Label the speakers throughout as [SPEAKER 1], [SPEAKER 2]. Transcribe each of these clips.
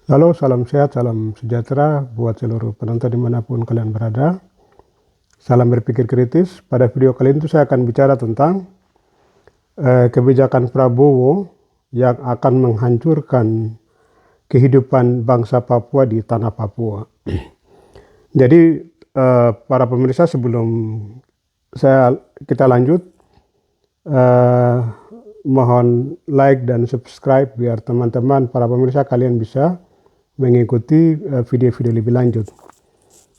[SPEAKER 1] Halo, salam sehat, salam sejahtera buat seluruh penonton dimanapun kalian berada. Salam berpikir kritis. Pada video kali ini saya akan bicara tentang kebijakan Prabowo yang akan menghancurkan kehidupan bangsa Papua di tanah Papua. Jadi para pemirsa, sebelum kita lanjut, mohon like dan subscribe biar teman-teman para pemirsa kalian bisa mengikuti video-video lebih lanjut.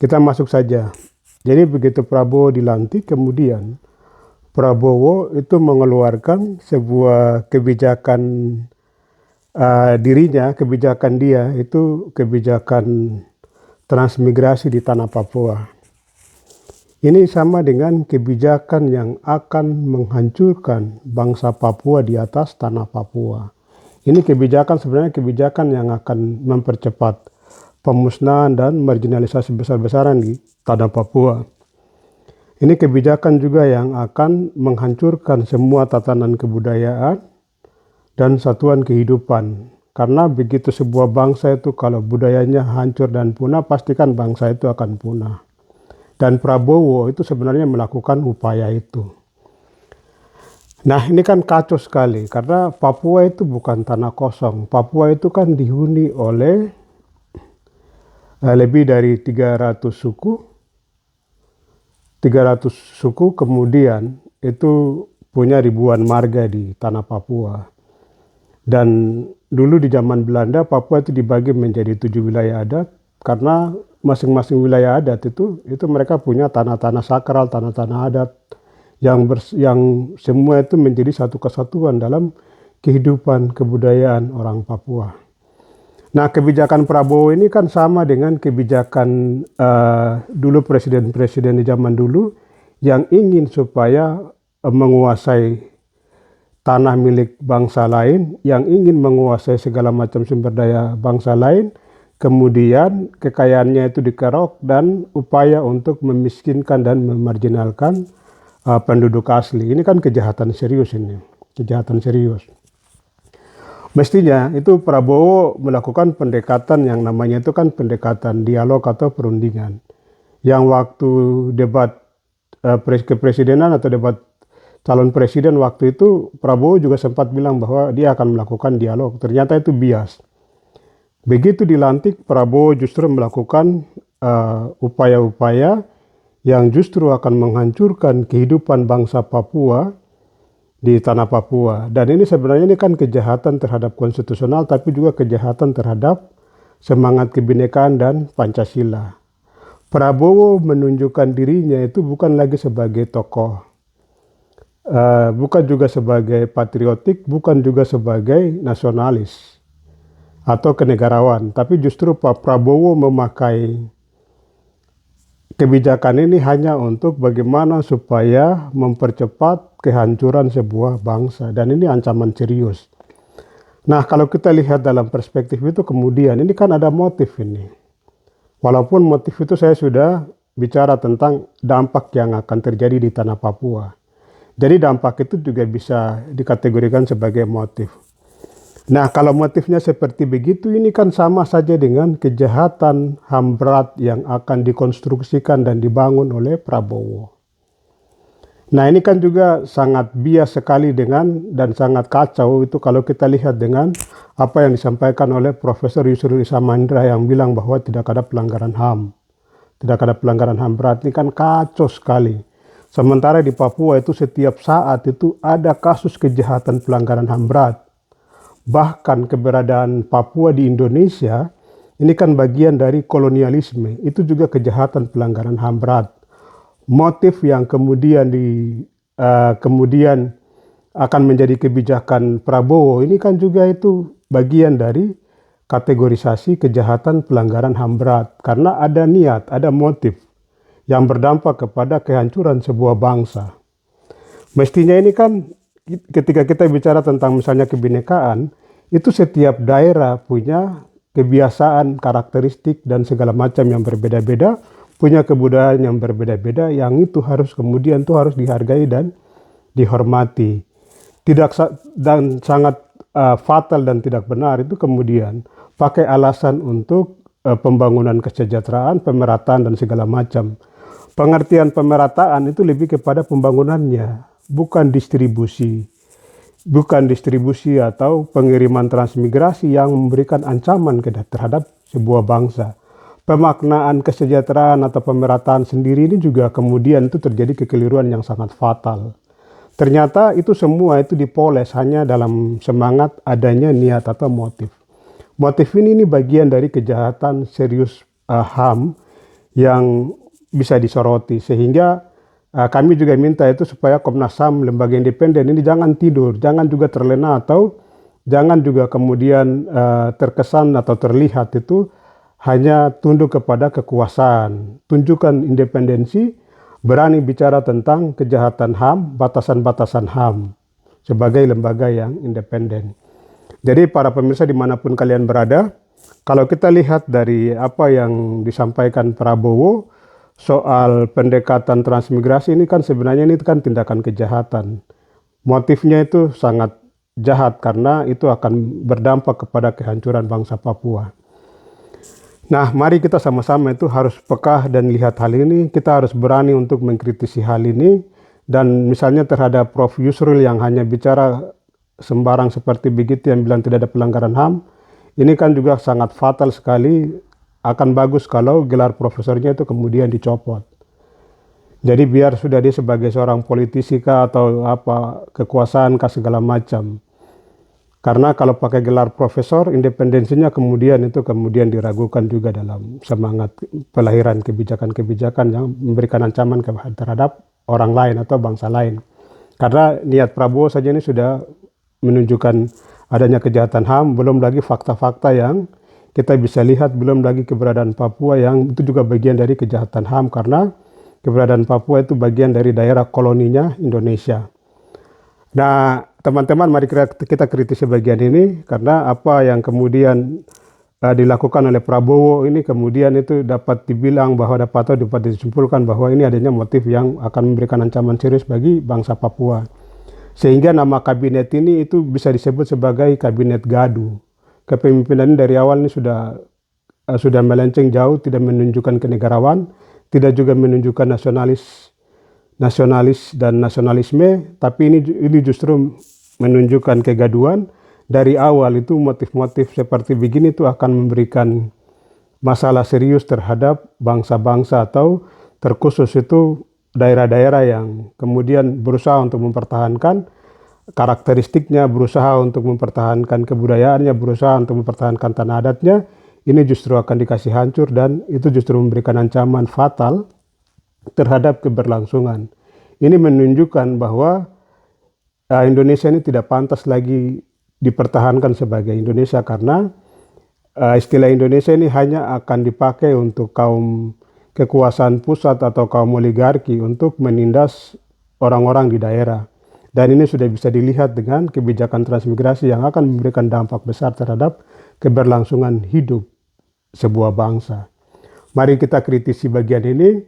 [SPEAKER 1] Kita masuk saja. Jadi begitu Prabowo dilantik, kemudian Prabowo itu mengeluarkan sebuah kebijakan kebijakan dia itu kebijakan transmigrasi di tanah Papua. Ini sama dengan kebijakan yang akan menghancurkan bangsa Papua di atas tanah Papua. Ini sebenarnya kebijakan yang akan mempercepat pemusnahan dan marginalisasi besar-besaran di tanah Papua. Ini kebijakan juga yang akan menghancurkan semua tatanan kebudayaan dan satuan kehidupan. Karena begitu sebuah bangsa itu kalau budayanya hancur dan punah, pastikan bangsa itu akan punah. Dan Prabowo itu sebenarnya melakukan upaya itu. Nah, ini kan kacau sekali karena Papua itu bukan tanah kosong. Papua itu kan dihuni oleh lebih dari 300 suku, kemudian itu punya ribuan marga di tanah Papua. Dan dulu di zaman Belanda, Papua itu dibagi menjadi 7 wilayah adat, karena masing-masing wilayah adat itu mereka punya tanah-tanah sakral, tanah-tanah adat yang semua itu menjadi satu kesatuan dalam kehidupan kebudayaan orang Papua. Nah, kebijakan Prabowo ini kan sama dengan kebijakan dulu presiden-presiden di zaman dulu yang ingin supaya menguasai tanah milik bangsa lain, yang ingin menguasai segala macam sumber daya bangsa lain, kemudian kekayaannya itu dikerok dan upaya untuk memiskinkan dan memarginalkan penduduk asli. Ini kan kejahatan serius ini, kejahatan serius. Mestinya itu Prabowo melakukan pendekatan yang namanya itu kan pendekatan dialog atau perundingan. Yang waktu debat kepresidenan atau debat calon presiden waktu itu, Prabowo juga sempat bilang bahwa dia akan melakukan dialog. Ternyata itu bias. Begitu dilantik, Prabowo justru melakukan upaya-upaya yang justru akan menghancurkan kehidupan bangsa Papua di tanah Papua. Dan ini sebenarnya ini kan kejahatan terhadap konstitusional, tapi juga kejahatan terhadap semangat kebinekaan dan Pancasila. Prabowo menunjukkan dirinya itu bukan lagi sebagai tokoh, bukan juga sebagai patriotik, bukan juga sebagai nasionalis atau kenegarawan, tapi justru Pak Prabowo memakai kebijakan ini hanya untuk bagaimana supaya mempercepat kehancuran sebuah bangsa, dan ini ancaman serius. Nah, kalau kita lihat dalam perspektif itu, kemudian ini kan ada motif ini. Walaupun motif itu saya sudah bicara tentang dampak yang akan terjadi di tanah Papua. Jadi dampak itu juga bisa dikategorikan sebagai motif. Nah, kalau motifnya seperti begitu, ini kan sama saja dengan kejahatan HAM berat yang akan dikonstruksikan dan dibangun oleh Prabowo. Nah, ini kan juga sangat bias sekali dan sangat kacau itu kalau kita lihat dengan apa yang disampaikan oleh Profesor Yusril Isamandra yang bilang bahwa tidak ada pelanggaran HAM. Tidak ada pelanggaran HAM berat, ini kan kacau sekali. Sementara di Papua itu setiap saat itu ada kasus kejahatan pelanggaran HAM berat. Bahkan keberadaan Papua di Indonesia ini kan bagian dari kolonialisme, itu juga kejahatan pelanggaran HAM berat. Motif yang kemudian akan menjadi kebijakan Prabowo ini kan juga itu bagian dari kategorisasi kejahatan pelanggaran HAM berat, karena ada niat, ada motif yang berdampak kepada kehancuran sebuah bangsa. Mestinya ini kan ketika kita bicara tentang misalnya kebinekaan, itu setiap daerah punya kebiasaan, karakteristik, dan segala macam yang berbeda-beda, punya kebudayaan yang berbeda-beda, yang itu harus kemudian itu harus dihargai dan dihormati. Dan sangat fatal dan tidak benar itu kemudian pakai alasan untuk pembangunan kesejahteraan, pemerataan, dan segala macam. Pengertian pemerataan itu lebih kepada pembangunannya, bukan distribusi. Bukan distribusi atau pengiriman transmigrasi yang memberikan ancaman terhadap sebuah bangsa. Pemaknaan kesejahteraan atau pemerataan sendiri ini juga kemudian itu terjadi kekeliruan yang sangat fatal. Ternyata itu semua itu dipoles hanya dalam semangat adanya niat atau motif. Motif ini bagian dari kejahatan serius HAM yang bisa disoroti, sehingga kami juga minta itu supaya Komnas HAM, lembaga independen ini jangan tidur, jangan juga terlena atau jangan juga kemudian terkesan atau terlihat itu hanya tunduk kepada kekuasaan. Tunjukkan independensi, berani bicara tentang kejahatan HAM, batasan-batasan HAM sebagai lembaga yang independen. Jadi para pemirsa dimanapun kalian berada, kalau kita lihat dari apa yang disampaikan Prabowo soal pendekatan transmigrasi ini kan sebenarnya ini kan tindakan kejahatan. Motifnya itu sangat jahat karena itu akan berdampak kepada kehancuran bangsa Papua. Nah, mari kita sama-sama itu harus peka dan lihat hal ini. Kita harus berani untuk mengkritisi hal ini. Dan misalnya terhadap Prof. Yusril yang hanya bicara sembarang seperti begitu yang bilang tidak ada pelanggaran HAM, ini kan juga sangat fatal sekali. Akan bagus kalau gelar profesornya itu kemudian dicopot. Jadi biar sudah dia sebagai seorang politisi kah atau apa kekuasaan kah segala macam. Karena kalau pakai gelar profesor, independensinya kemudian diragukan juga dalam semangat pelahiran kebijakan-kebijakan yang memberikan ancaman terhadap orang lain atau bangsa lain. Karena niat Prabowo saja ini sudah menunjukkan adanya kejahatan HAM, belum lagi fakta-fakta yang kita bisa lihat, belum lagi keberadaan Papua yang itu juga bagian dari kejahatan HAM karena keberadaan Papua itu bagian dari daerah koloninya Indonesia. Nah, teman-teman, mari kita kritisi bagian ini karena apa yang kemudian dilakukan oleh Prabowo ini kemudian itu dapat dibilang bahwa dapat disimpulkan bahwa ini adanya motif yang akan memberikan ancaman serius bagi bangsa Papua. Sehingga nama kabinet ini itu bisa disebut sebagai kabinet gaduh. Kepemimpinan dari awal ini sudah melenceng jauh, tidak menunjukkan kenegarawan, tidak juga menunjukkan nasionalis dan nasionalisme, tapi ini justru menunjukkan kegaduhan. Dari awal itu motif-motif seperti begini itu akan memberikan masalah serius terhadap bangsa-bangsa atau terkhusus itu daerah-daerah yang kemudian berusaha untuk mempertahankan karakteristiknya, berusaha untuk mempertahankan kebudayaannya, berusaha untuk mempertahankan tanah adatnya. Ini justru akan dikasih hancur dan itu justru memberikan ancaman fatal terhadap keberlangsungan. Ini menunjukkan bahwa Indonesia ini tidak pantas lagi dipertahankan sebagai Indonesia karena istilah Indonesia ini hanya akan dipakai untuk kaum kekuasaan pusat atau kaum oligarki untuk menindas orang-orang di daerah. Dan ini sudah bisa dilihat dengan kebijakan transmigrasi yang akan memberikan dampak besar terhadap keberlangsungan hidup sebuah bangsa. Mari kita kritisi bagian ini,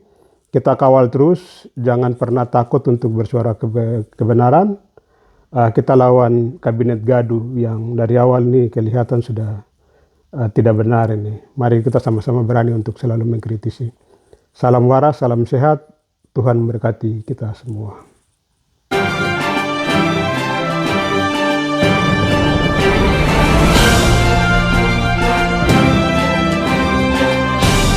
[SPEAKER 1] kita kawal terus, jangan pernah takut untuk bersuara kebenaran. Kita lawan kabinet gaduh yang dari awal ini kelihatan sudah tidak benar ini. Mari kita sama-sama berani untuk selalu mengkritisi. Salam waras, salam sehat, Tuhan memberkati kita semua.